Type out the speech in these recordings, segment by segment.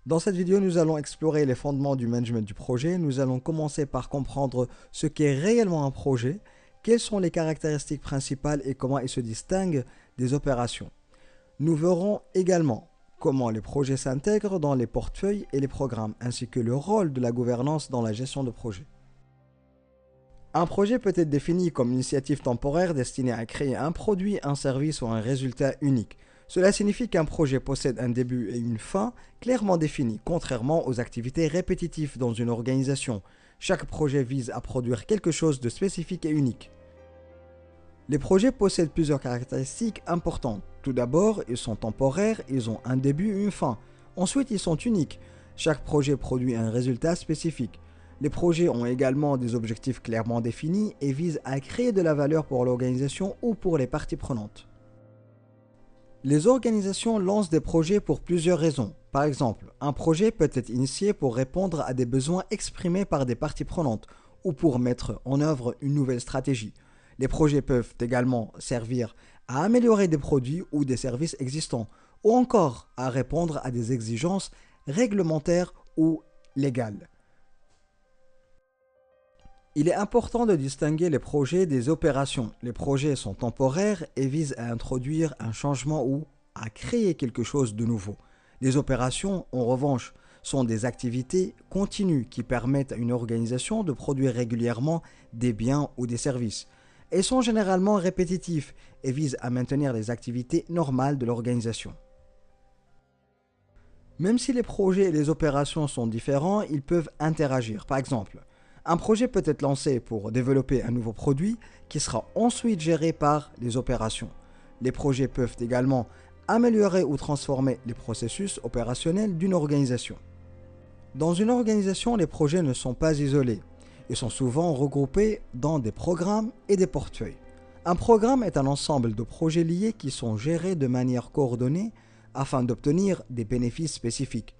Dans cette vidéo, nous allons explorer les fondements du management du projet. Nous allons commencer par comprendre ce qu'est réellement un projet, quelles sont les caractéristiques principales et comment ils se distinguent des opérations. Nous verrons également comment les projets s'intègrent dans les portefeuilles et les programmes, ainsi que le rôle de la gouvernance dans la gestion de projet. Un projet peut être défini comme une initiative temporaire destinée à créer un produit, un service ou un résultat unique. Cela signifie qu'un projet possède un début et une fin clairement définis, contrairement aux activités répétitives dans une organisation. Chaque projet vise à produire quelque chose de spécifique et unique. Les projets possèdent plusieurs caractéristiques importantes. Tout d'abord, ils sont temporaires, ils ont un début et une fin. Ensuite, ils sont uniques. Chaque projet produit un résultat spécifique. Les projets ont également des objectifs clairement définis et visent à créer de la valeur pour l'organisation ou pour les parties prenantes. Les organisations lancent des projets pour plusieurs raisons. Par exemple, un projet peut être initié pour répondre à des besoins exprimés par des parties prenantes ou pour mettre en œuvre une nouvelle stratégie. Les projets peuvent également servir à améliorer des produits ou des services existants ou encore à répondre à des exigences réglementaires ou légales. Il est important de distinguer les projets des opérations. Les projets sont temporaires et visent à introduire un changement ou à créer quelque chose de nouveau. Les opérations, en revanche, sont des activités continues qui permettent à une organisation de produire régulièrement des biens ou des services. Elles sont généralement répétitives et visent à maintenir les activités normales de l'organisation. Même si les projets et les opérations sont différents, ils peuvent interagir. Par exemple, un projet peut être lancé pour développer un nouveau produit qui sera ensuite géré par les opérations. Les projets peuvent également améliorer ou transformer les processus opérationnels d'une organisation. Dans une organisation, les projets ne sont pas isolés. Ils sont souvent regroupés dans des programmes et des portefeuilles. Un programme est un ensemble de projets liés qui sont gérés de manière coordonnée afin d'obtenir des bénéfices spécifiques.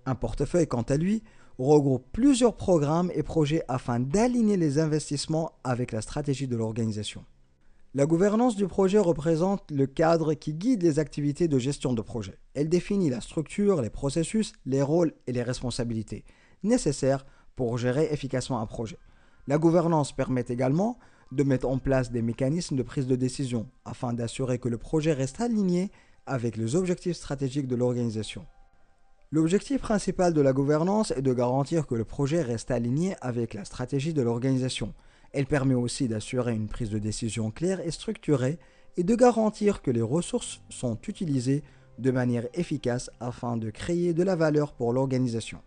Un portefeuille, quant à lui, regroupe plusieurs programmes et projets afin d'aligner les investissements avec la stratégie de l'organisation. La gouvernance du projet représente le cadre qui guide les activités de gestion de projet. Elle définit la structure, les processus, les rôles et les responsabilités nécessaires pour gérer efficacement un projet. La gouvernance permet également de mettre en place des mécanismes de prise de décision afin d'assurer que le projet reste aligné avec les objectifs stratégiques de l'organisation. L'objectif principal de la gouvernance est de garantir que le projet reste aligné avec la stratégie de l'organisation. Elle permet aussi d'assurer une prise de décision claire et structurée et de garantir que les ressources sont utilisées de manière efficace afin de créer de la valeur pour l'organisation.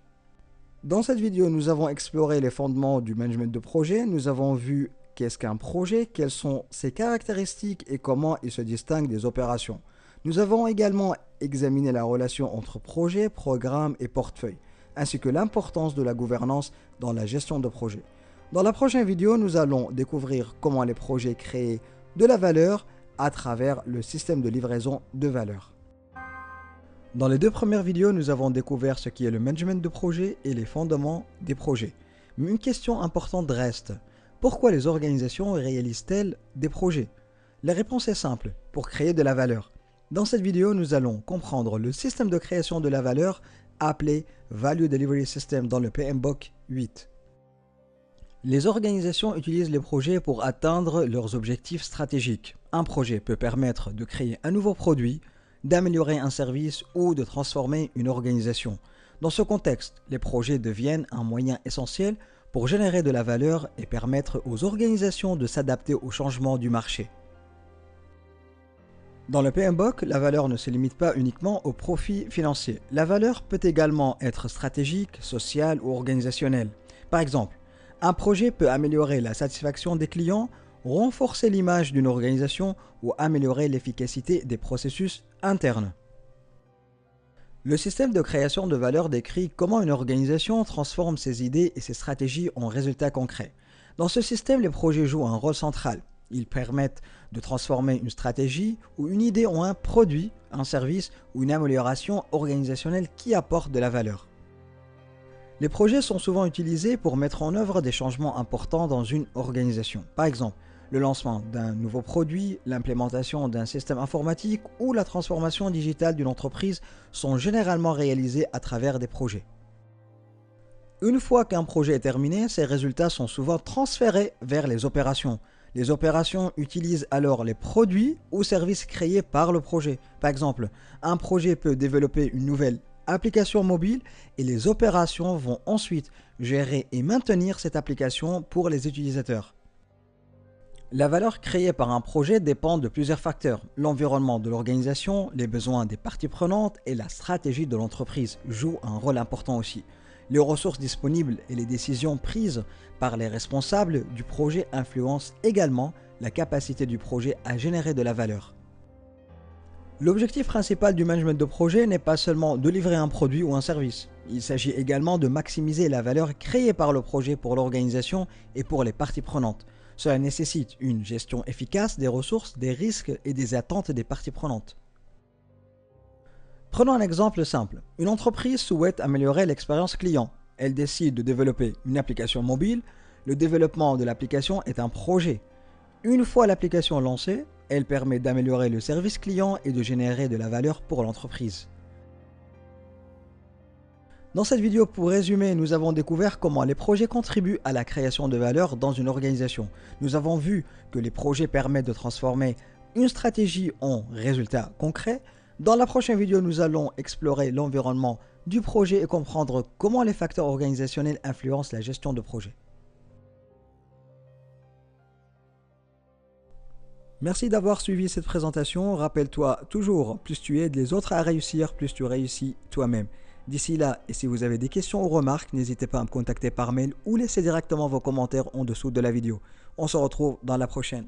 Dans cette vidéo, nous avons exploré les fondements du management de projet. Nous avons vu qu'est-ce qu'un projet, quelles sont ses caractéristiques et comment il se distingue des opérations. Nous avons également examiné la relation entre projet, programme et portefeuille, ainsi que l'importance de la gouvernance dans la gestion de projet. Dans la prochaine vidéo, nous allons découvrir comment les projets créent de la valeur à travers le système de livraison de valeur. Dans les deux premières vidéos, nous avons découvert ce qui est le management de projet et les fondements des projets. Mais une question importante reste. Pourquoi les organisations réalisent-elles des projets? La réponse est simple, pour créer de la valeur. Dans cette vidéo, nous allons comprendre le système de création de la valeur appelé Value Delivery System dans le PMBOK 8. Les organisations utilisent les projets pour atteindre leurs objectifs stratégiques. Un projet peut permettre de créer un nouveau produit, d'améliorer un service ou de transformer une organisation. Dans ce contexte, les projets deviennent un moyen essentiel pour générer de la valeur et permettre aux organisations de s'adapter aux changements du marché. Dans le PMBOK, la valeur ne se limite pas uniquement au profit financier. La valeur peut également être stratégique, sociale ou organisationnelle. Par exemple, un projet peut améliorer la satisfaction des clients, renforcer l'image d'une organisation ou améliorer l'efficacité des processus internes. Le système de création de valeur décrit comment une organisation transforme ses idées et ses stratégies en résultats concrets. Dans ce système, les projets jouent un rôle central. Ils permettent de transformer une stratégie ou une idée en un produit, un service ou une amélioration organisationnelle qui apporte de la valeur. Les projets sont souvent utilisés pour mettre en œuvre des changements importants dans une organisation. Par exemple, Le lancement d'un nouveau produit, l'implémentation d'un système informatique ou la transformation digitale d'une entreprise sont généralement réalisés à travers des projets. Une fois qu'un projet est terminé, ses résultats sont souvent transférés vers les opérations. Les opérations utilisent alors les produits ou services créés par le projet. Par exemple, un projet peut développer une nouvelle application mobile et les opérations vont ensuite gérer et maintenir cette application pour les utilisateurs. La valeur créée par un projet dépend de plusieurs facteurs. L'environnement de l'organisation, les besoins des parties prenantes et la stratégie de l'entreprise jouent un rôle important aussi. Les ressources disponibles et les décisions prises par les responsables du projet influencent également la capacité du projet à générer de la valeur. L'objectif principal du management de projet n'est pas seulement de livrer un produit ou un service. Il s'agit également de maximiser la valeur créée par le projet pour l'organisation et pour les parties prenantes. Cela nécessite une gestion efficace des ressources, des risques et des attentes des parties prenantes. Prenons un exemple simple. Une entreprise souhaite améliorer l'expérience client. Elle décide de développer une application mobile. Le développement de l'application est un projet. Une fois l'application lancée, elle permet d'améliorer le service client et de générer de la valeur pour l'entreprise. Dans cette vidéo, pour résumer, nous avons découvert comment les projets contribuent à la création de valeur dans une organisation. Nous avons vu que les projets permettent de transformer une stratégie en résultats concrets. Dans la prochaine vidéo, nous allons explorer l'environnement du projet et comprendre comment les facteurs organisationnels influencent la gestion de projet. Merci d'avoir suivi cette présentation. Rappelle-toi toujours, plus tu aides les autres à réussir, plus tu réussis toi-même. D'ici là, et si vous avez des questions ou remarques, n'hésitez pas à me contacter par mail ou laissez directement vos commentaires en dessous de la vidéo. On se retrouve dans la prochaine.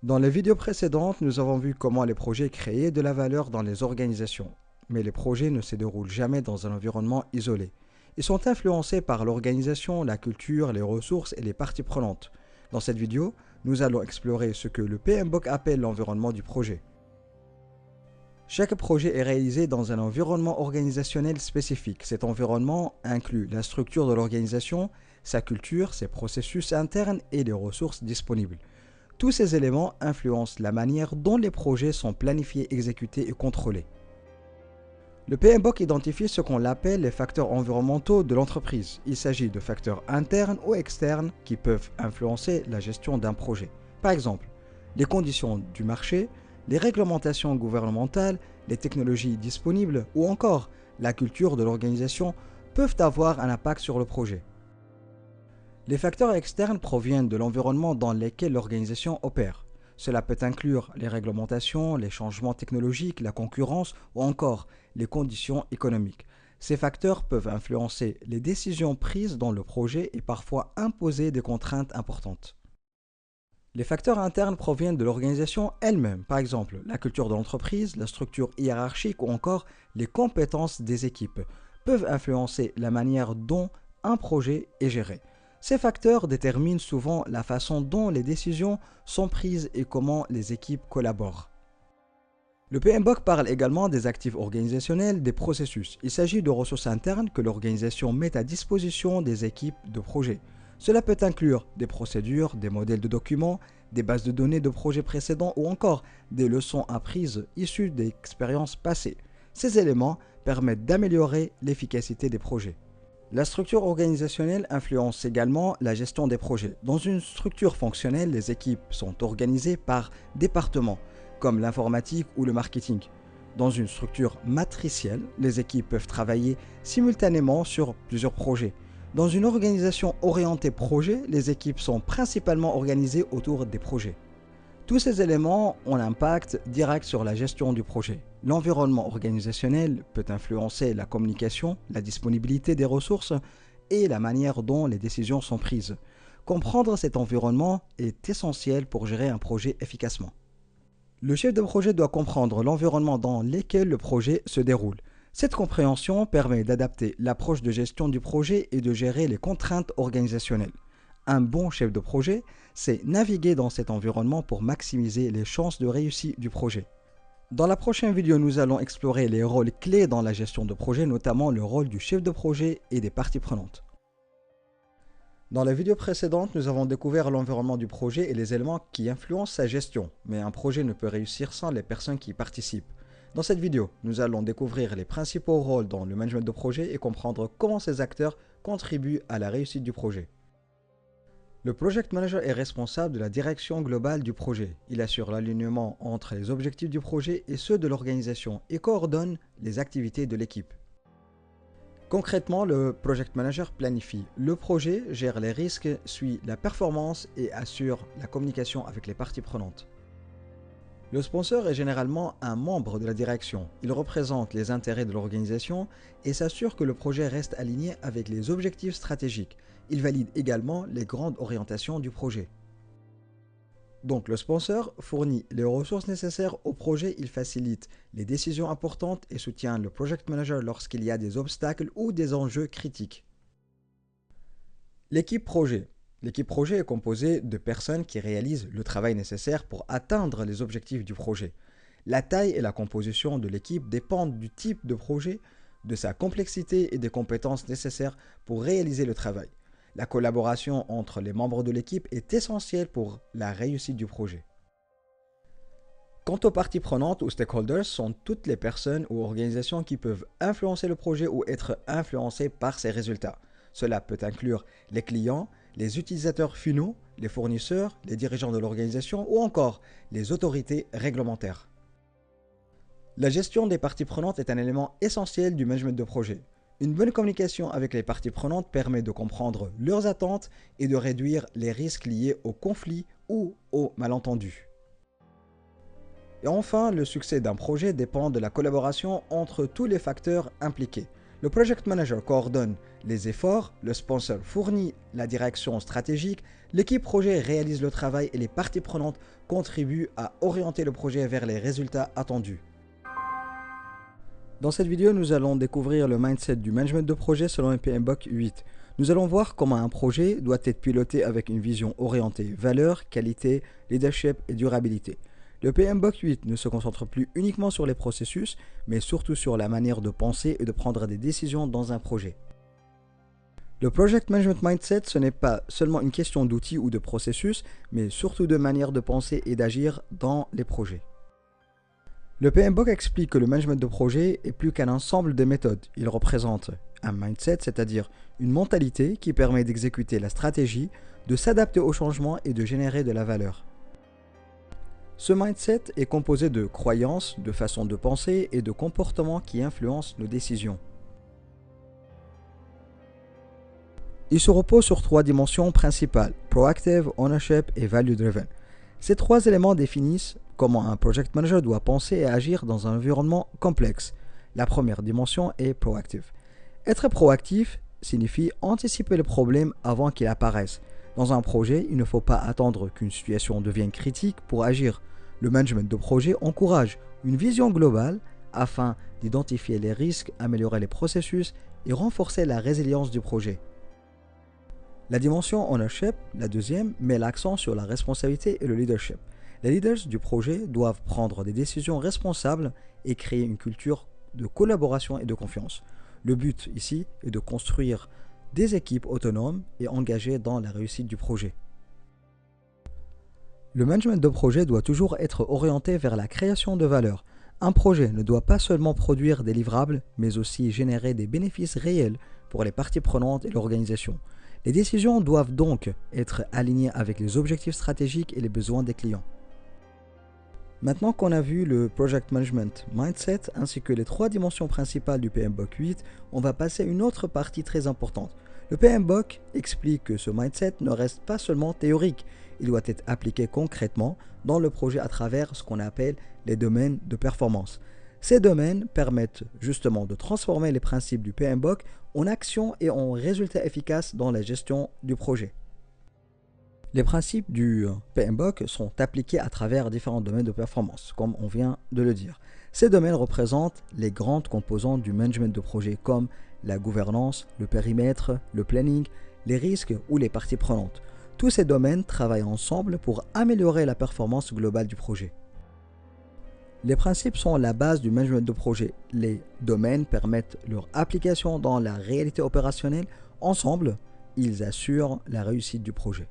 Dans les vidéos précédentes, nous avons vu comment les projets créaient de la valeur dans les organisations. Mais les projets ne se déroulent jamais dans un environnement isolé. Ils sont influencés par l'organisation, la culture, les ressources et les parties prenantes. Dans cette vidéo, nous allons explorer ce que le PMBOK appelle l'environnement du projet. Chaque projet est réalisé dans un environnement organisationnel spécifique. Cet environnement inclut la structure de l'organisation, sa culture, ses processus internes et les ressources disponibles. Tous ces éléments influencent la manière dont les projets sont planifiés, exécutés et contrôlés. Le PMBOK identifie ce qu'on appelle les facteurs environnementaux de l'entreprise. Il s'agit de facteurs internes ou externes qui peuvent influencer la gestion d'un projet. Par exemple, les conditions du marché, les réglementations gouvernementales, les technologies disponibles ou encore la culture de l'organisation peuvent avoir un impact sur le projet. Les facteurs externes proviennent de l'environnement dans lequel l'organisation opère. Cela peut inclure les réglementations, les changements technologiques, la concurrence ou encore les conditions économiques. Ces facteurs peuvent influencer les décisions prises dans le projet et parfois imposer des contraintes importantes. Les facteurs internes proviennent de l'organisation elle-même, par exemple la culture de l'entreprise, la structure hiérarchique ou encore les compétences des équipes, peuvent influencer la manière dont un projet est géré. Ces facteurs déterminent souvent la façon dont les décisions sont prises et comment les équipes collaborent. Le PMBOK parle également des actifs organisationnels, des processus. Il s'agit de ressources internes que l'organisation met à disposition des équipes de projet. Cela peut inclure des procédures, des modèles de documents, des bases de données de projets précédents ou encore des leçons apprises issues d'expériences passées. Ces éléments permettent d'améliorer l'efficacité des projets. La structure organisationnelle influence également la gestion des projets. Dans une structure fonctionnelle, les équipes sont organisées par départements, comme l'informatique ou le marketing. Dans une structure matricielle, les équipes peuvent travailler simultanément sur plusieurs projets. Dans une organisation orientée projet, les équipes sont principalement organisées autour des projets. Tous ces éléments ont un impact direct sur la gestion du projet. L'environnement organisationnel peut influencer la communication, la disponibilité des ressources et la manière dont les décisions sont prises. Comprendre cet environnement est essentiel pour gérer un projet efficacement. Le chef de projet doit comprendre l'environnement dans lequel le projet se déroule. Cette compréhension permet d'adapter l'approche de gestion du projet et de gérer les contraintes organisationnelles. Un bon chef de projet sait naviguer dans cet environnement pour maximiser les chances de réussite du projet. Dans la prochaine vidéo, nous allons explorer les rôles clés dans la gestion de projet, notamment le rôle du chef de projet et des parties prenantes. Dans la vidéo précédente, nous avons découvert l'environnement du projet et les éléments qui influencent sa gestion, mais un projet ne peut réussir sans les personnes qui y participent. Dans cette vidéo, nous allons découvrir les principaux rôles dans le management de projet et comprendre comment ces acteurs contribuent à la réussite du projet. Le Project Manager est responsable de la direction globale du projet. Il assure l'alignement entre les objectifs du projet et ceux de l'organisation et coordonne les activités de l'équipe. Concrètement, le Project Manager planifie le projet, gère les risques, suit la performance et assure la communication avec les parties prenantes. Le sponsor est généralement un membre de la direction. Il représente les intérêts de l'organisation et s'assure que le projet reste aligné avec les objectifs stratégiques. Il valide également les grandes orientations du projet. Donc le sponsor fournit les ressources nécessaires au projet, il facilite les décisions importantes et soutient le Project Manager lorsqu'il y a des obstacles ou des enjeux critiques. L'équipe projet. L'équipe projet est composée de personnes qui réalisent le travail nécessaire pour atteindre les objectifs du projet. La taille et la composition de l'équipe dépendent du type de projet, de sa complexité et des compétences nécessaires pour réaliser le travail. La collaboration entre les membres de l'équipe est essentielle pour la réussite du projet. Quant aux parties prenantes ou stakeholders, sont toutes les personnes ou organisations qui peuvent influencer le projet ou être influencées par ses résultats. Cela peut inclure les clients, les utilisateurs finaux, les fournisseurs, les dirigeants de l'organisation ou encore les autorités réglementaires. La gestion des parties prenantes est un élément essentiel du management de projet. Une bonne communication avec les parties prenantes permet de comprendre leurs attentes et de réduire les risques liés aux conflits ou aux malentendus. Et enfin, le succès d'un projet dépend de la collaboration entre tous les facteurs impliqués. Le Project Manager coordonne les efforts, le sponsor fournit la direction stratégique, l'équipe projet réalise le travail et les parties prenantes contribuent à orienter le projet vers les résultats attendus. Dans cette vidéo, nous allons découvrir le mindset du management de projet selon un PMBOK 8. Nous allons voir comment un projet doit être piloté avec une vision orientée valeur, qualité, leadership et durabilité. Le PMBOK 8 ne se concentre plus uniquement sur les processus, mais surtout sur la manière de penser et de prendre des décisions dans un projet. Le Project Management Mindset, ce n'est pas seulement une question d'outils ou de processus, mais surtout de manière de penser et d'agir dans les projets. Le PMBOK explique que le management de projet est plus qu'un ensemble de méthodes. Il représente un mindset, c'est-à-dire une mentalité qui permet d'exécuter la stratégie, de s'adapter aux changements et de générer de la valeur. Ce mindset est composé de croyances, de façons de penser et de comportements qui influencent nos décisions. Il se repose sur trois dimensions principales: proactive, ownership et value driven. Ces trois éléments définissent comment un project manager doit penser et agir dans un environnement complexe. La première dimension est proactive. Être proactif signifie anticiper le problème avant qu'il apparaisse. Dans un projet, il ne faut pas attendre qu'une situation devienne critique pour agir. Le management de projet encourage une vision globale afin d'identifier les risques, améliorer les processus et renforcer la résilience du projet. La dimension ownership, la deuxième, met l'accent sur la responsabilité et le leadership. Les leaders du projet doivent prendre des décisions responsables et créer une culture de collaboration et de confiance. Le but ici est de construire des équipes autonomes et engagées dans la réussite du projet. Le management de projet doit toujours être orienté vers la création de valeur. Un projet ne doit pas seulement produire des livrables, mais aussi générer des bénéfices réels pour les parties prenantes et l'organisation. Les décisions doivent donc être alignées avec les objectifs stratégiques et les besoins des clients. Maintenant qu'on a vu le Project Management Mindset ainsi que les trois dimensions principales du PMBOK 8, on va passer à une autre partie très importante. Le PMBOK explique que ce mindset ne reste pas seulement théorique, il doit être appliqué concrètement dans le projet à travers ce qu'on appelle les domaines de performance. Ces domaines permettent justement de transformer les principes du PMBOK en actions et en résultats efficaces dans la gestion du projet. Les principes du PMBOK sont appliqués à travers différents domaines de performance, comme on vient de le dire. Ces domaines représentent les grandes composantes du management de projet, comme la gouvernance, le périmètre, le planning, les risques ou les parties prenantes. Tous ces domaines travaillent ensemble pour améliorer la performance globale du projet. Les principes sont la base du management de projet. Les domaines permettent leur application dans la réalité opérationnelle. Ensemble, ils assurent la réussite du projet.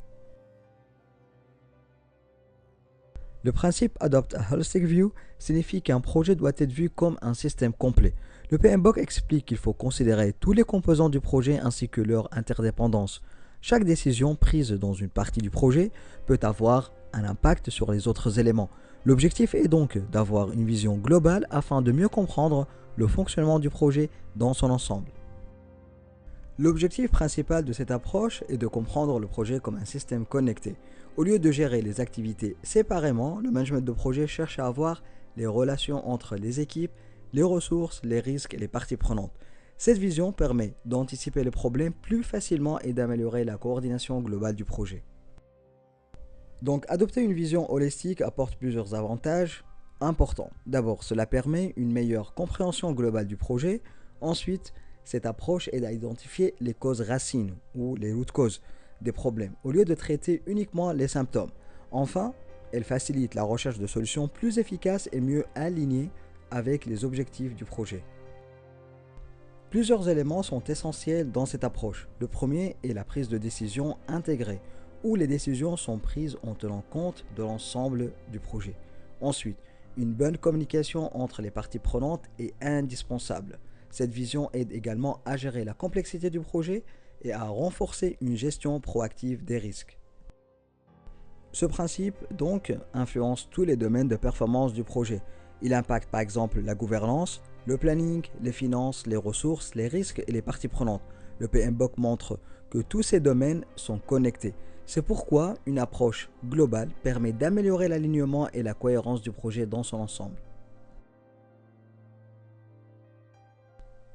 Le principe Adopt a Holistic View signifie qu'un projet doit être vu comme un système complet. Le PMBOK explique qu'il faut considérer tous les composants du projet ainsi que leur interdépendance. Chaque décision prise dans une partie du projet peut avoir un impact sur les autres éléments. L'objectif est donc d'avoir une vision globale afin de mieux comprendre le fonctionnement du projet dans son ensemble. L'objectif principal de cette approche est de comprendre le projet comme un système connecté. Au lieu de gérer les activités séparément, le management de projet cherche à avoir les relations entre les équipes, les ressources, les risques et les parties prenantes. Cette vision permet d'anticiper les problèmes plus facilement et d'améliorer la coordination globale du projet. Donc, adopter une vision holistique apporte plusieurs avantages importants. D'abord, cela permet une meilleure compréhension globale du projet. Ensuite, cette approche aide à identifier les causes racines ou les root causes des problèmes, au lieu de traiter uniquement les symptômes. Enfin, elle facilite la recherche de solutions plus efficaces et mieux alignées avec les objectifs du projet. Plusieurs éléments sont essentiels dans cette approche. Le premier est la prise de décision intégrée, où les décisions sont prises en tenant compte de l'ensemble du projet. Ensuite, une bonne communication entre les parties prenantes est indispensable. Cette vision aide également à gérer la complexité du projet et à renforcer une gestion proactive des risques. Ce principe, donc, influence tous les domaines de performance du projet. Il impacte par exemple la gouvernance, le planning, les finances, les ressources, les risques et les parties prenantes. Le PMBOK montre que tous ces domaines sont connectés. C'est pourquoi une approche globale permet d'améliorer l'alignement et la cohérence du projet dans son ensemble.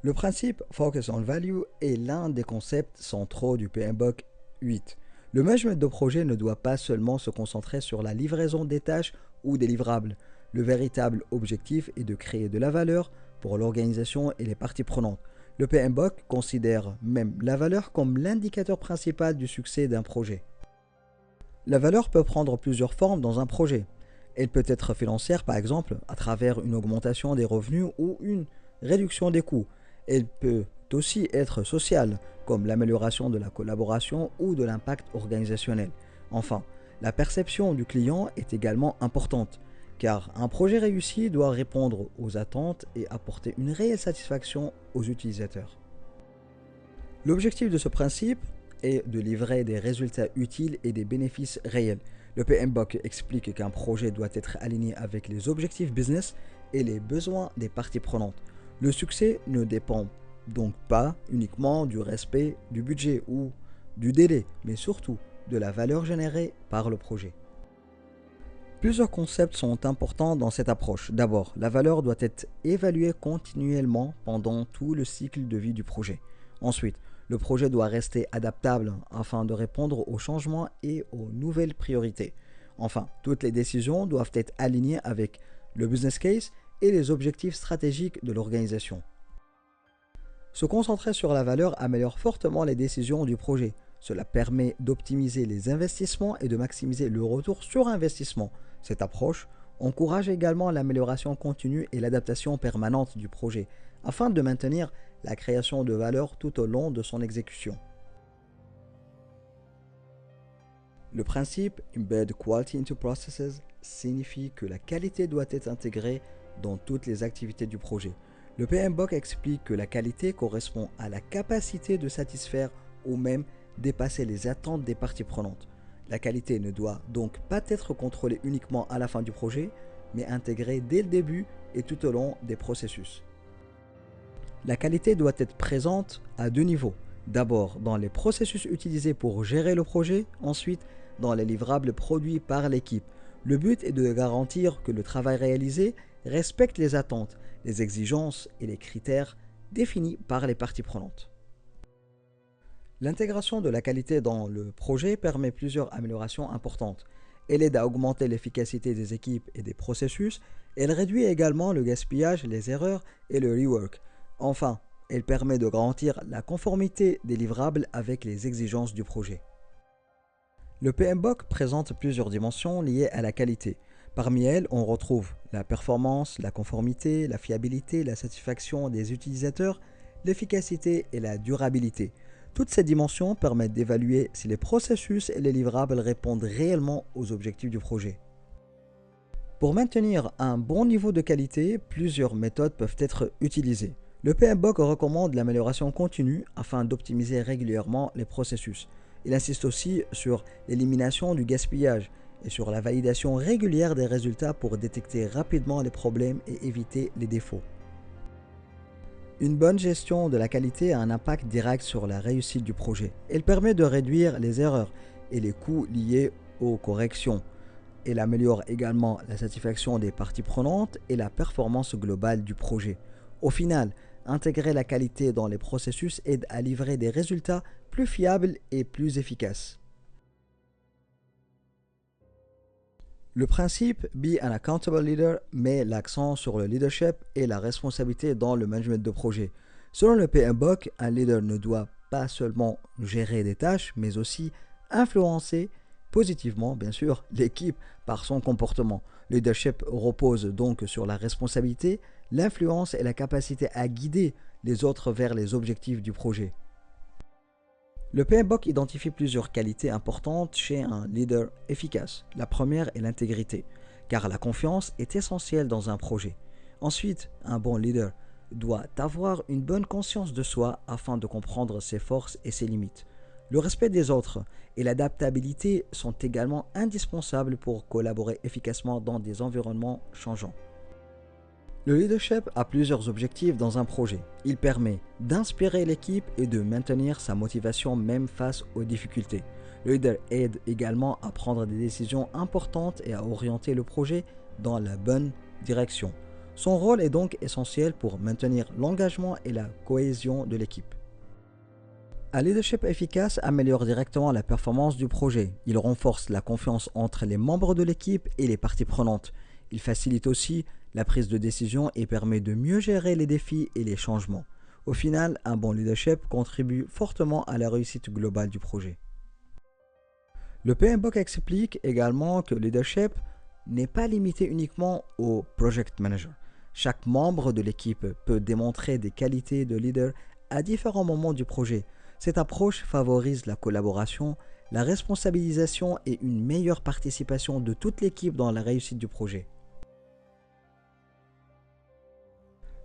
Le principe Focus on Value est l'un des concepts centraux du PMBOK 8. Le management de projet ne doit pas seulement se concentrer sur la livraison des tâches ou des livrables. Le véritable objectif est de créer de la valeur pour l'organisation et les parties prenantes. Le PMBOK considère même la valeur comme l'indicateur principal du succès d'un projet. La valeur peut prendre plusieurs formes dans un projet. Elle peut être financière par exemple à travers une augmentation des revenus ou une réduction des coûts. Elle peut aussi être sociale, comme l'amélioration de la collaboration ou de l'impact organisationnel. Enfin, la perception du client est également importante, car un projet réussi doit répondre aux attentes et apporter une réelle satisfaction aux utilisateurs. L'objectif de ce principe est de livrer des résultats utiles et des bénéfices réels. Le PMBOK explique qu'un projet doit être aligné avec les objectifs business et les besoins des parties prenantes. Le succès ne dépend donc pas uniquement du respect du budget ou du délai, mais surtout de la valeur générée par le projet. Plusieurs concepts sont importants dans cette approche. D'abord, la valeur doit être évaluée continuellement pendant tout le cycle de vie du projet. Ensuite, le projet doit rester adaptable afin de répondre aux changements et aux nouvelles priorités. Enfin, toutes les décisions doivent être alignées avec le business case et les objectifs stratégiques de l'organisation. Se concentrer sur la valeur améliore fortement les décisions du projet. Cela permet d'optimiser les investissements et de maximiser le retour sur investissement. Cette approche encourage également l'amélioration continue et l'adaptation permanente du projet, afin de maintenir la création de valeur tout au long de son exécution. Le principe Embed Quality into Processes signifie que la qualité doit être intégrée dans toutes les activités du projet. Le PMBOK explique que la qualité correspond à la capacité de satisfaire ou même dépasser les attentes des parties prenantes. La qualité ne doit donc pas être contrôlée uniquement à la fin du projet, mais intégrée dès le début et tout au long des processus. La qualité doit être présente à deux niveaux. D'abord dans les processus utilisés pour gérer le projet, ensuite dans les livrables produits par l'équipe. Le but est de garantir que le travail réalisé respecte les attentes, les exigences et les critères définis par les parties prenantes. L'intégration de la qualité dans le projet permet plusieurs améliorations importantes. Elle aide à augmenter l'efficacité des équipes et des processus. Elle réduit également le gaspillage, les erreurs et le rework. Enfin, elle permet de garantir la conformité des livrables avec les exigences du projet. Le PMBOK présente plusieurs dimensions liées à la qualité. Parmi elles, on retrouve la performance, la conformité, la fiabilité, la satisfaction des utilisateurs, l'efficacité et la durabilité. Toutes ces dimensions permettent d'évaluer si les processus et les livrables répondent réellement aux objectifs du projet. Pour maintenir un bon niveau de qualité, plusieurs méthodes peuvent être utilisées. Le PMBOK recommande l'amélioration continue afin d'optimiser régulièrement les processus. Il insiste aussi sur l'élimination du gaspillage et sur la validation régulière des résultats pour détecter rapidement les problèmes et éviter les défauts. Une bonne gestion de la qualité a un impact direct sur la réussite du projet. Elle permet de réduire les erreurs et les coûts liés aux corrections. Elle améliore également la satisfaction des parties prenantes et la performance globale du projet. Au final, intégrer la qualité dans les processus aide à livrer des résultats plus fiables et plus efficaces. Le principe Be an Accountable Leader met l'accent sur le leadership et la responsabilité dans le management de projet. Selon le PMBOK, un leader ne doit pas seulement gérer des tâches, mais aussi influencer positivement, bien sûr, l'équipe par son comportement. Le leadership repose donc sur la responsabilité, l'influence et la capacité à guider les autres vers les objectifs du projet. Le PMBOK identifie plusieurs qualités importantes chez un leader efficace. La première est l'intégrité, car la confiance est essentielle dans un projet. Ensuite, un bon leader doit avoir une bonne conscience de soi afin de comprendre ses forces et ses limites. Le respect des autres et l'adaptabilité sont également indispensables pour collaborer efficacement dans des environnements changeants. Le leadership a plusieurs objectifs dans un projet. Il permet d'inspirer l'équipe et de maintenir sa motivation même face aux difficultés. Le leader aide également à prendre des décisions importantes et à orienter le projet dans la bonne direction. Son rôle est donc essentiel pour maintenir l'engagement et la cohésion de l'équipe. Un leadership efficace améliore directement la performance du projet. Il renforce la confiance entre les membres de l'équipe et les parties prenantes. Il facilite aussi la prise de décision et permet de mieux gérer les défis et les changements. Au final, un bon leadership contribue fortement à la réussite globale du projet. Le PMBOK explique également que le leadership n'est pas limité uniquement au project manager. Chaque membre de l'équipe peut démontrer des qualités de leader à différents moments du projet. Cette approche favorise la collaboration, la responsabilisation et une meilleure participation de toute l'équipe dans la réussite du projet.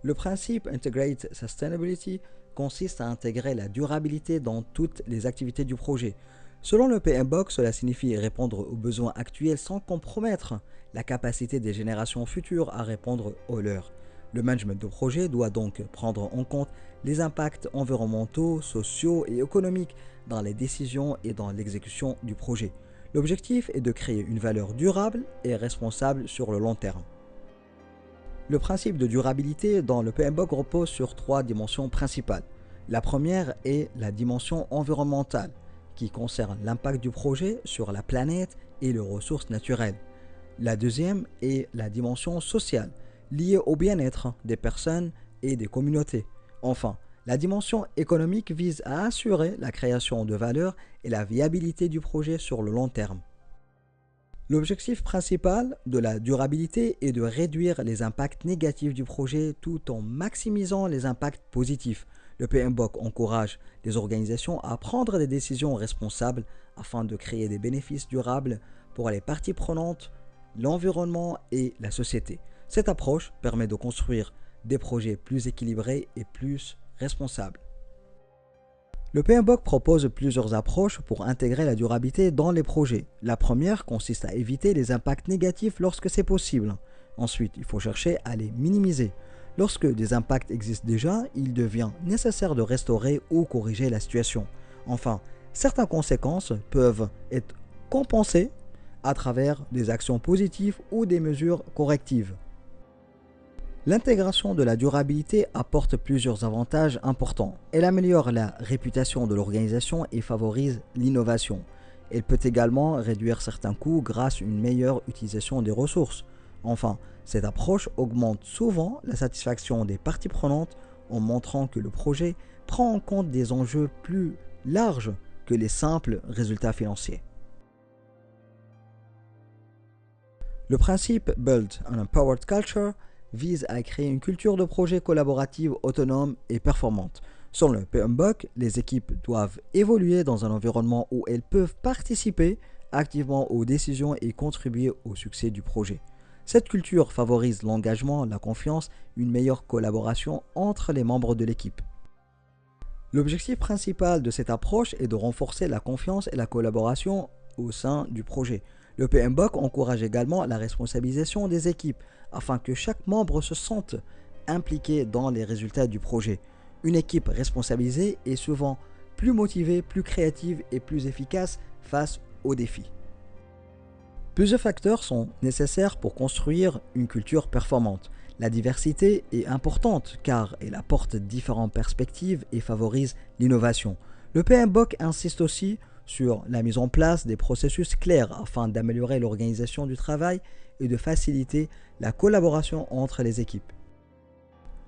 Le principe Integrate Sustainability consiste à intégrer la durabilité dans toutes les activités du projet. Selon le PMBOK, cela signifie répondre aux besoins actuels sans compromettre la capacité des générations futures à répondre aux leurs. Le management de projet doit donc prendre en compte les impacts environnementaux, sociaux et économiques dans les décisions et dans l'exécution du projet. L'objectif est de créer une valeur durable et responsable sur le long terme. Le principe de durabilité dans le PMBOK repose sur 3 dimensions principales. La première est la dimension environnementale, qui concerne l'impact du projet sur la planète et les ressources naturelles. La deuxième est la dimension sociale, liée au bien-être des personnes et des communautés. Enfin, la dimension économique vise à assurer la création de valeur et la viabilité du projet sur le long terme. L'objectif principal de la durabilité est de réduire les impacts négatifs du projet tout en maximisant les impacts positifs. Le PMBOK encourage les organisations à prendre des décisions responsables afin de créer des bénéfices durables pour les parties prenantes, l'environnement et la société. Cette approche permet de construire des projets plus équilibrés et plus responsables. Le PMBOK propose plusieurs approches pour intégrer la durabilité dans les projets. La première consiste à éviter les impacts négatifs lorsque c'est possible. Ensuite, il faut chercher à les minimiser. Lorsque des impacts existent déjà, il devient nécessaire de restaurer ou corriger la situation. Enfin, certaines conséquences peuvent être compensées à travers des actions positives ou des mesures correctives. L'intégration de la durabilité apporte plusieurs avantages importants. Elle améliore la réputation de l'organisation et favorise l'innovation. Elle peut également réduire certains coûts grâce à une meilleure utilisation des ressources. Enfin, cette approche augmente souvent la satisfaction des parties prenantes en montrant que le projet prend en compte des enjeux plus larges que les simples résultats financiers. Le principe Build an Empowered Culture vise à créer une culture de projet collaborative autonome et performante. Selon le PMBOK, les équipes doivent évoluer dans un environnement où elles peuvent participer activement aux décisions et contribuer au succès du projet. Cette culture favorise l'engagement, la confiance, une meilleure collaboration entre les membres de l'équipe. L'objectif principal de cette approche est de renforcer la confiance et la collaboration au sein du projet. Le PMBOK encourage également la responsabilisation des équipes afin que chaque membre se sente impliqué dans les résultats du projet. Une équipe responsabilisée est souvent plus motivée, plus créative et plus efficace face aux défis. Plusieurs facteurs sont nécessaires pour construire une culture performante. La diversité est importante car elle apporte différentes perspectives et favorise l'innovation. Le PMBOK insiste aussi sur la mise en place des processus clairs afin d'améliorer l'organisation du travail et de faciliter la collaboration entre les équipes.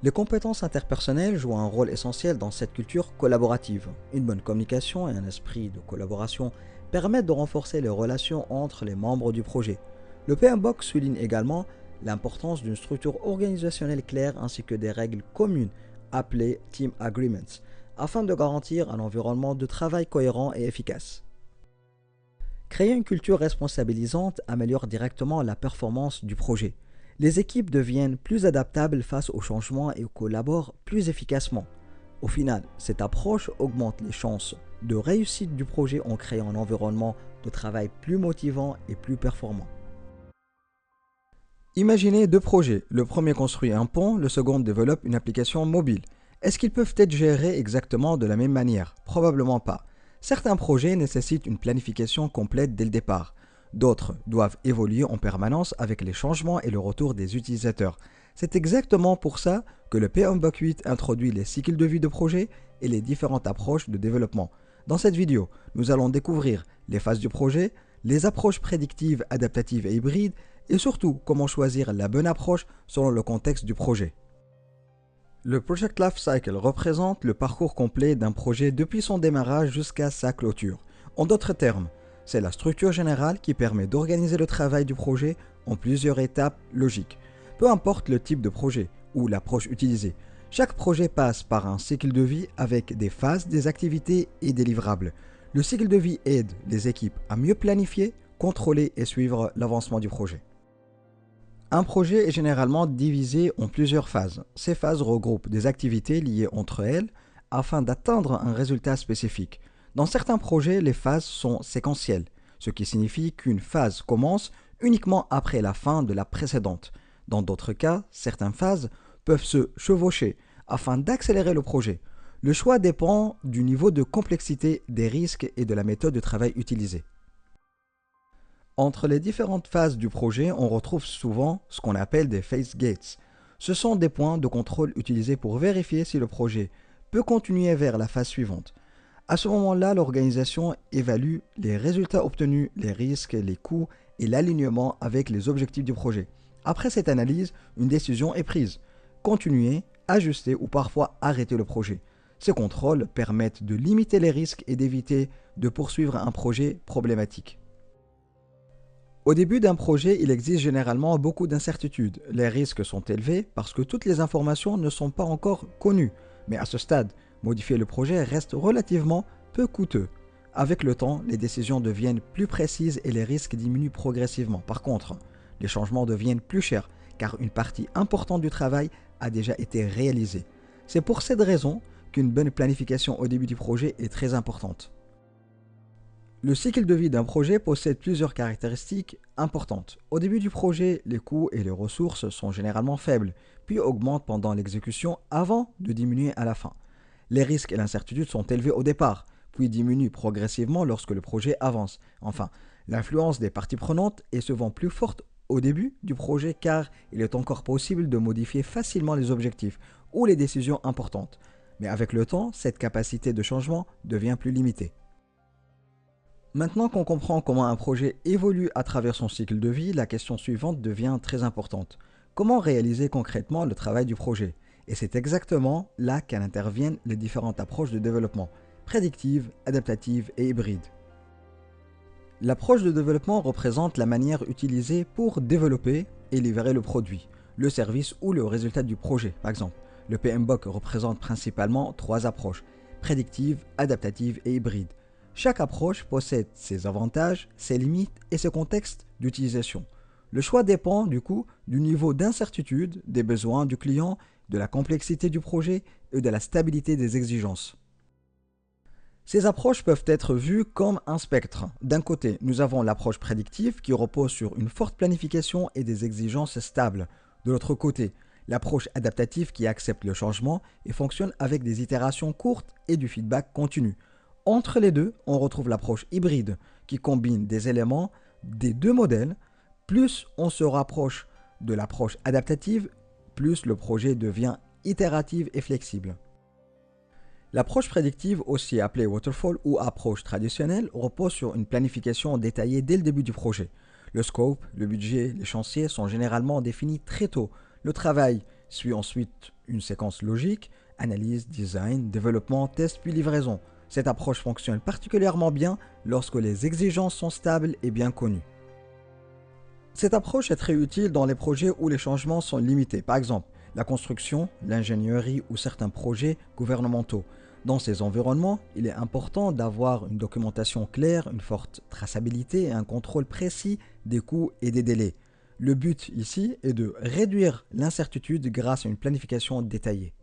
Les compétences interpersonnelles jouent un rôle essentiel dans cette culture collaborative. Une bonne communication et un esprit de collaboration permettent de renforcer les relations entre les membres du projet. Le PMBOK souligne également l'importance d'une structure organisationnelle claire ainsi que des règles communes appelées Team Agreements, afin de garantir un environnement de travail cohérent et efficace. Créer une culture responsabilisante améliore directement la performance du projet. Les équipes deviennent plus adaptables face aux changements et collaborent plus efficacement. Au final, cette approche augmente les chances de réussite du projet en créant un environnement de travail plus motivant et plus performant. Imaginez deux projets. Le premier construit un pont, le second développe une application mobile. Est-ce qu'ils peuvent être gérés exactement de la même manière? Probablement pas. Certains projets nécessitent une planification complète dès le départ. D'autres doivent évoluer en permanence avec les changements et le retour des utilisateurs. C'est exactement pour ça que le PMBOK 8 introduit les cycles de vie de projet et les différentes approches de développement. Dans cette vidéo, nous allons découvrir les phases du projet, les approches prédictives, adaptatives et hybrides, et surtout comment choisir la bonne approche selon le contexte du projet. Le Project Life Cycle représente le parcours complet d'un projet depuis son démarrage jusqu'à sa clôture. En d'autres termes, c'est la structure générale qui permet d'organiser le travail du projet en plusieurs étapes logiques. Peu importe le type de projet ou l'approche utilisée, chaque projet passe par un cycle de vie avec des phases, des activités et des livrables. Le cycle de vie aide les équipes à mieux planifier, contrôler et suivre l'avancement du projet. Un projet est généralement divisé en plusieurs phases. Ces phases regroupent des activités liées entre elles afin d'atteindre un résultat spécifique. Dans certains projets, les phases sont séquentielles, ce qui signifie qu'une phase commence uniquement après la fin de la précédente. Dans d'autres cas, certaines phases peuvent se chevaucher afin d'accélérer le projet. Le choix dépend du niveau de complexité, des risques et de la méthode de travail utilisée. Entre les différentes phases du projet, on retrouve souvent ce qu'on appelle des phase gates. Ce sont des points de contrôle utilisés pour vérifier si le projet peut continuer vers la phase suivante. À ce moment-là, l'organisation évalue les résultats obtenus, les risques, les coûts et l'alignement avec les objectifs du projet. Après cette analyse, une décision est prise. Continuer, ajuster ou parfois arrêter le projet. Ces contrôles permettent de limiter les risques et d'éviter de poursuivre un projet problématique. Au début d'un projet, il existe généralement beaucoup d'incertitudes. Les risques sont élevés parce que toutes les informations ne sont pas encore connues. Mais à ce stade, modifier le projet reste relativement peu coûteux. Avec le temps, les décisions deviennent plus précises et les risques diminuent progressivement. Par contre, les changements deviennent plus chers car une partie importante du travail a déjà été réalisée. C'est pour cette raison qu'une bonne planification au début du projet est très importante. Le cycle de vie d'un projet possède plusieurs caractéristiques importantes. Au début du projet, les coûts et les ressources sont généralement faibles, puis augmentent pendant l'exécution avant de diminuer à la fin. Les risques et l'incertitude sont élevés au départ, puis diminuent progressivement lorsque le projet avance. Enfin, l'influence des parties prenantes est souvent plus forte au début du projet car il est encore possible de modifier facilement les objectifs ou les décisions importantes. Mais avec le temps, cette capacité de changement devient plus limitée. Maintenant qu'on comprend comment un projet évolue à travers son cycle de vie, la question suivante devient très importante. Comment réaliser concrètement le travail du projet? Et c'est exactement là qu'interviennent les différentes approches de développement, prédictives, adaptatives et hybrides. L'approche de développement représente la manière utilisée pour développer et livrer le produit, le service ou le résultat du projet, par exemple. Le PMBOK représente principalement trois approches, prédictive, adaptative et hybride. Chaque approche possède ses avantages, ses limites et ses contextes d'utilisation. Le choix dépend du coup du niveau d'incertitude, des besoins du client, de la complexité du projet et de la stabilité des exigences. Ces approches peuvent être vues comme un spectre. D'un côté, nous avons l'approche prédictive qui repose sur une forte planification et des exigences stables. De l'autre côté, l'approche adaptative qui accepte le changement et fonctionne avec des itérations courtes et du feedback continu. Entre les deux, on retrouve l'approche hybride qui combine des éléments des deux modèles. Plus on se rapproche de l'approche adaptative, plus le projet devient itératif et flexible. L'approche prédictive, aussi appelée waterfall ou approche traditionnelle, repose sur une planification détaillée dès le début du projet. Le scope, le budget, les chantiers sont généralement définis très tôt. Le travail suit ensuite une séquence logique, analyse, design, développement, test puis livraison. Cette approche fonctionne particulièrement bien lorsque les exigences sont stables et bien connues. Cette approche est très utile dans les projets où les changements sont limités, par exemple la construction, l'ingénierie ou certains projets gouvernementaux. Dans ces environnements, il est important d'avoir une documentation claire, une forte traçabilité et un contrôle précis des coûts et des délais. Le but ici est de réduire l'incertitude grâce à une planification détaillée.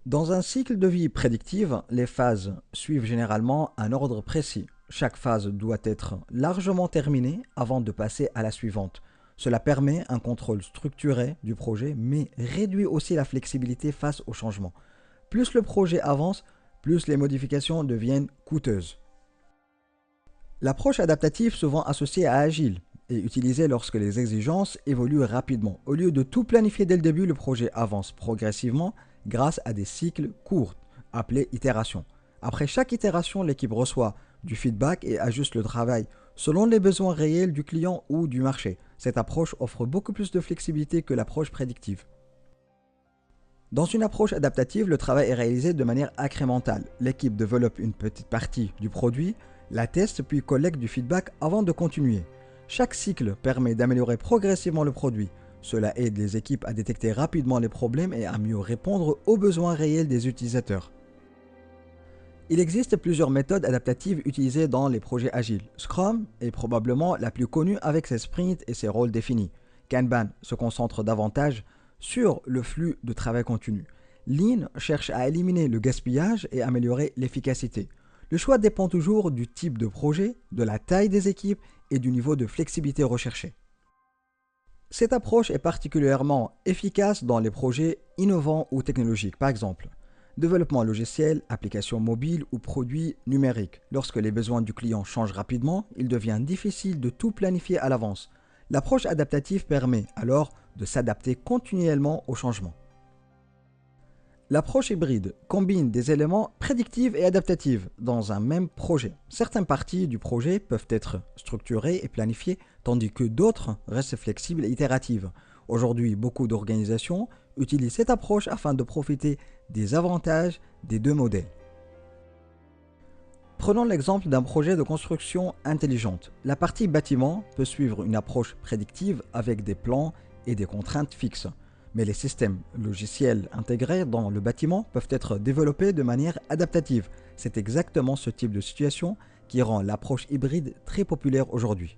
Dans un cycle de vie prédictive, les phases suivent généralement un ordre précis. Chaque phase doit être largement terminée avant de passer à la suivante. Cela permet un contrôle structuré du projet, mais réduit aussi la flexibilité face au changement. Plus le projet avance, plus les modifications deviennent coûteuses. L'approche adaptative, souvent associée à agile, est utilisée lorsque les exigences évoluent rapidement. Au lieu de tout planifier dès le début, le projet avance progressivement grâce à des cycles courts, appelés itérations. Après chaque itération, l'équipe reçoit du feedback et ajuste le travail selon les besoins réels du client ou du marché. Cette approche offre beaucoup plus de flexibilité que l'approche prédictive. Dans une approche adaptative, le travail est réalisé de manière incrémentale. L'équipe développe une petite partie du produit, la teste puis collecte du feedback avant de continuer. Chaque cycle permet d'améliorer progressivement le produit. Cela aide les équipes à détecter rapidement les problèmes et à mieux répondre aux besoins réels des utilisateurs. Il existe plusieurs méthodes adaptatives utilisées dans les projets agiles. Scrum est probablement la plus connue avec ses sprints et ses rôles définis. Kanban se concentre davantage sur le flux de travail continu. Lean cherche à éliminer le gaspillage et améliorer l'efficacité. Le choix dépend toujours du type de projet, de la taille des équipes et du niveau de flexibilité recherché. Cette approche est particulièrement efficace dans les projets innovants ou technologiques, par exemple développement logiciel, applications mobiles ou produits numériques. Lorsque les besoins du client changent rapidement, il devient difficile de tout planifier à l'avance. L'approche adaptative permet alors de s'adapter continuellement aux changements. L'approche hybride combine des éléments prédictifs et adaptatifs dans un même projet. Certaines parties du projet peuvent être structurées et planifiées, tandis que d'autres restent flexibles et itératives. Aujourd'hui, beaucoup d'organisations utilisent cette approche afin de profiter des avantages des deux modèles. Prenons l'exemple d'un projet de construction intelligente. La partie bâtiment peut suivre une approche prédictive avec des plans et des contraintes fixes. Mais les systèmes logiciels intégrés dans le bâtiment peuvent être développés de manière adaptative. C'est exactement ce type de situation qui rend l'approche hybride très populaire aujourd'hui.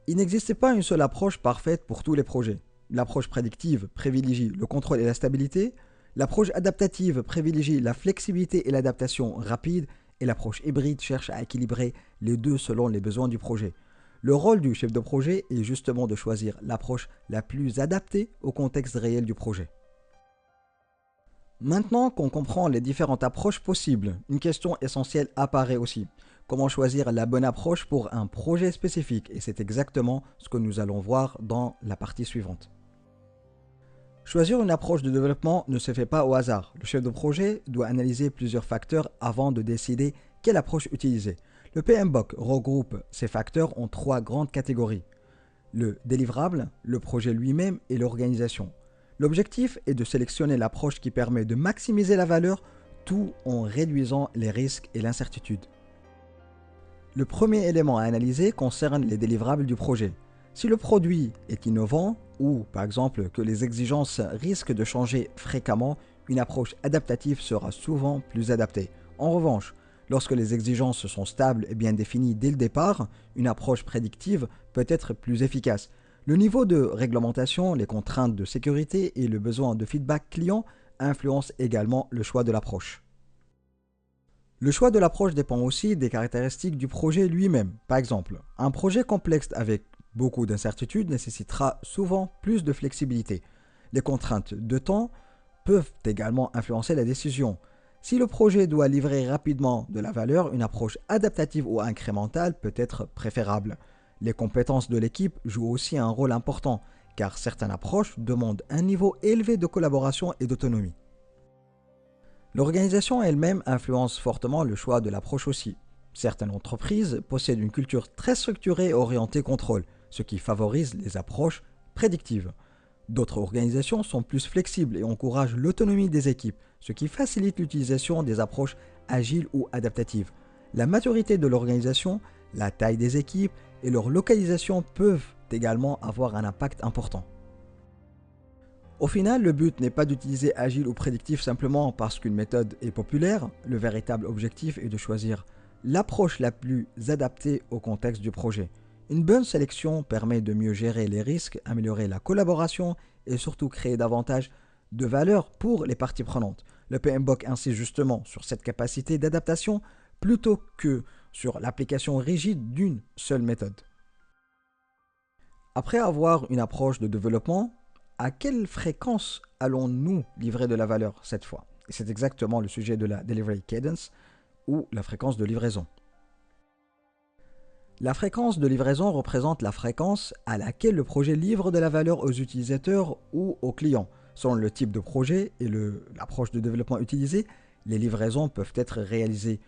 Il n'existe pas une seule approche parfaite pour tous les projets. L'approche prédictive privilégie le contrôle et la stabilité, l'approche adaptative privilégie la flexibilité et l'adaptation rapide, et l'approche hybride cherche à équilibrer les deux selon les besoins du projet. Le rôle du chef de projet est justement de choisir l'approche la plus adaptée au contexte réel du projet. Maintenant qu'on comprend les différentes approches possibles, une question essentielle apparaît aussi. Comment choisir la bonne approche pour un projet spécifique? Et c'est exactement ce que nous allons voir dans la partie suivante. Choisir une approche de développement ne se fait pas au hasard. Le chef de projet doit analyser plusieurs facteurs avant de décider quelle approche utiliser. Le PMBOK regroupe ces facteurs en trois grandes catégories. Le délivrable, le projet lui-même et l'organisation. L'objectif est de sélectionner l'approche qui permet de maximiser la valeur tout en réduisant les risques et l'incertitude. Le premier élément à analyser concerne les délivrables du projet. Si le produit est innovant ou par exemple que les exigences risquent de changer fréquemment, une approche adaptative sera souvent plus adaptée. En revanche, lorsque les exigences sont stables et bien définies dès le départ, une approche prédictive peut être plus efficace. Le niveau de réglementation, les contraintes de sécurité et le besoin de feedback client influencent également le choix de l'approche. Le choix de l'approche dépend aussi des caractéristiques du projet lui-même. Par exemple, un projet complexe avec beaucoup d'incertitudes nécessitera souvent plus de flexibilité. Les contraintes de temps peuvent également influencer la décision. Si le projet doit livrer rapidement de la valeur, une approche adaptative ou incrémentale peut être préférable. Les compétences de l'équipe jouent aussi un rôle important, car certaines approches demandent un niveau élevé de collaboration et d'autonomie. L'organisation elle-même influence fortement le choix de l'approche aussi. Certaines entreprises possèdent une culture très structurée et orientée contrôle, ce qui favorise les approches prédictives. D'autres organisations sont plus flexibles et encouragent l'autonomie des équipes, ce qui facilite l'utilisation des approches agiles ou adaptatives. La maturité de l'organisation, la taille des équipes et leur localisation peuvent également avoir un impact important. Au final, le but n'est pas d'utiliser agile ou prédictif simplement parce qu'une méthode est populaire. Le véritable objectif est de choisir l'approche la plus adaptée au contexte du projet. Une bonne sélection permet de mieux gérer les risques, améliorer la collaboration et surtout créer davantage de valeur pour les parties prenantes. Le PMBOK insiste justement sur cette capacité d'adaptation plutôt que sur l'application rigide d'une seule méthode. Après avoir une approche de développement, à quelle fréquence allons-nous livrer de la valeur cette fois? Et c'est exactement le sujet de la Delivery Cadence ou la fréquence de livraison. La fréquence de livraison représente la fréquence à laquelle le projet livre de la valeur aux utilisateurs ou aux clients. Selon le type de projet et l'approche de développement utilisée, les livraisons peuvent être réalisées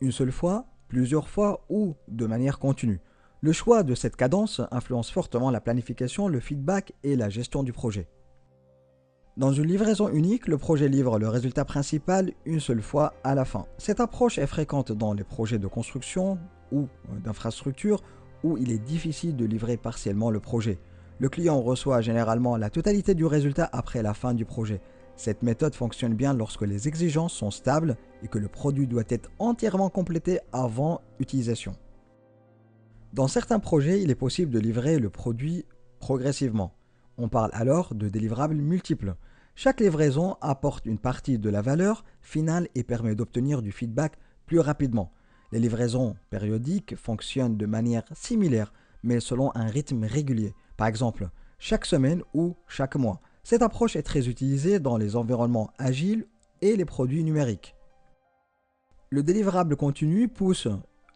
une seule fois, plusieurs fois ou de manière continue. Le choix de cette cadence influence fortement la planification, le feedback et la gestion du projet. Dans une livraison unique, le projet livre le résultat principal une seule fois à la fin. Cette approche est fréquente dans les projets de construction ou d'infrastructure où il est difficile de livrer partiellement le projet. Le client reçoit généralement la totalité du résultat après la fin du projet. Cette méthode fonctionne bien lorsque les exigences sont stables et que le produit doit être entièrement complété avant utilisation. Dans certains projets, il est possible de livrer le produit progressivement. On parle alors de délivrables multiples. Chaque livraison apporte une partie de la valeur finale et permet d'obtenir du feedback plus rapidement. Les livraisons périodiques fonctionnent de manière similaire, mais selon un rythme régulier. Par exemple, chaque semaine ou chaque mois. Cette approche est très utilisée dans les environnements agiles et les produits numériques. Le délivrable continu pousse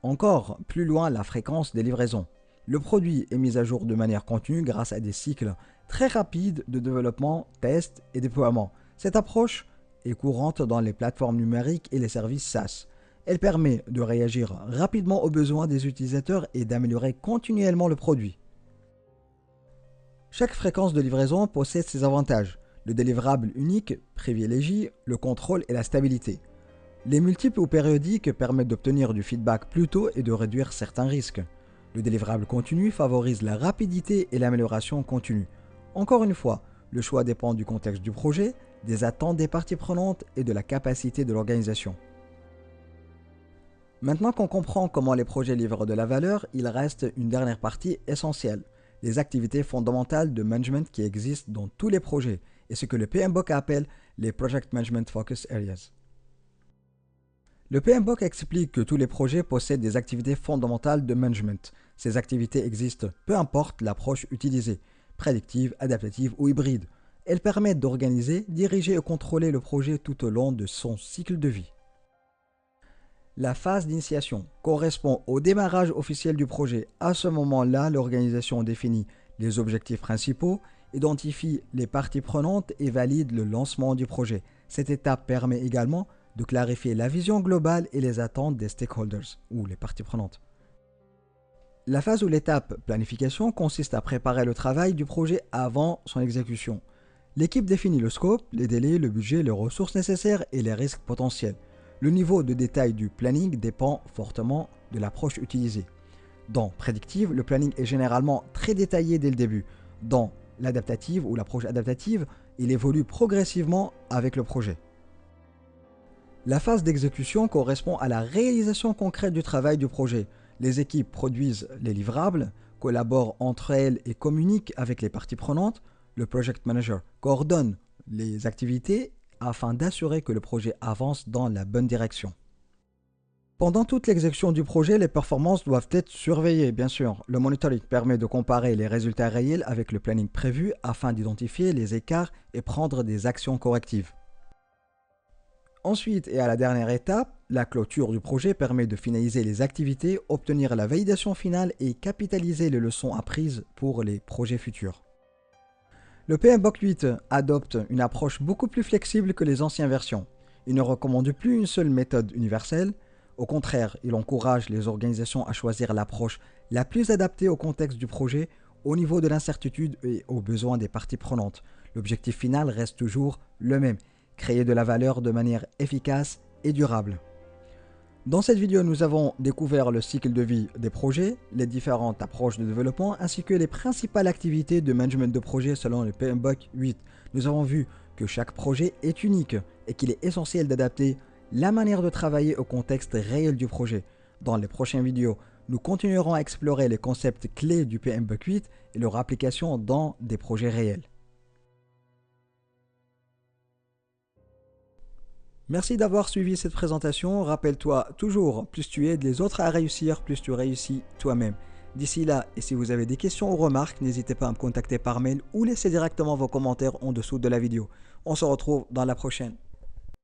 encore plus loin la fréquence des livraisons. Le produit est mis à jour de manière continue grâce à des cycles très rapides de développement, test et déploiement. Cette approche est courante dans les plateformes numériques et les services SaaS. Elle permet de réagir rapidement aux besoins des utilisateurs et d'améliorer continuellement le produit. Chaque fréquence de livraison possède ses avantages. Le délivrable unique privilégie le contrôle et la stabilité. Les multiples ou périodiques permettent d'obtenir du feedback plus tôt et de réduire certains risques. Le délivrable continu favorise la rapidité et l'amélioration continue. Encore une fois, le choix dépend du contexte du projet, des attentes des parties prenantes et de la capacité de l'organisation. Maintenant qu'on comprend comment les projets livrent de la valeur, il reste une dernière partie essentielle, les activités fondamentales de management qui existent dans tous les projets et ce que le PMBOK appelle les Project Management Focus Areas. Le PMBOK explique que tous les projets possèdent des activités fondamentales de management. Ces activités existent peu importe l'approche utilisée, prédictive, adaptative ou hybride. Elles permettent d'organiser, diriger et contrôler le projet tout au long de son cycle de vie. La phase d'initiation correspond au démarrage officiel du projet. À ce moment-là, l'organisation définit les objectifs principaux, identifie les parties prenantes et valide le lancement du projet. Cette étape permet également de clarifier la vision globale et les attentes des stakeholders ou les parties prenantes. La phase ou l'étape planification consiste à préparer le travail du projet avant son exécution. L'équipe définit le scope, les délais, le budget, les ressources nécessaires et les risques potentiels. Le niveau de détail du planning dépend fortement de l'approche utilisée. Dans prédictive, le planning est généralement très détaillé dès le début. Dans l'adaptative ou l'approche adaptative, il évolue progressivement avec le projet. La phase d'exécution correspond à la réalisation concrète du travail du projet. Les équipes produisent les livrables, collaborent entre elles et communiquent avec les parties prenantes. Le project manager coordonne les activités afin d'assurer que le projet avance dans la bonne direction. Pendant toute l'exécution du projet, les performances doivent être surveillées, bien sûr. Le monitoring permet de comparer les résultats réels avec le planning prévu afin d'identifier les écarts et prendre des actions correctives. Ensuite, et à la dernière étape, la clôture du projet permet de finaliser les activités, obtenir la validation finale et capitaliser les leçons apprises pour les projets futurs. Le PMBOK 8 adopte une approche beaucoup plus flexible que les anciennes versions. Il ne recommande plus une seule méthode universelle. Au contraire, il encourage les organisations à choisir l'approche la plus adaptée au contexte du projet, au niveau de l'incertitude et aux besoins des parties prenantes. L'objectif final reste toujours le même, créer de la valeur de manière efficace et durable. Dans cette vidéo, nous avons découvert le cycle de vie des projets, les différentes approches de développement, ainsi que les principales activités de management de projet selon le PMBOK 8. Nous avons vu que chaque projet est unique et qu'il est essentiel d'adapter la manière de travailler au contexte réel du projet. Dans les prochaines vidéos, nous continuerons à explorer les concepts clés du PMBOK 8 et leur application dans des projets réels. Merci d'avoir suivi cette présentation. Rappelle-toi toujours, plus tu aides les autres à réussir, plus tu réussis toi-même. D'ici là, et si vous avez des questions ou remarques, n'hésitez pas à me contacter par mail ou laissez directement vos commentaires en dessous de la vidéo. On se retrouve dans la prochaine.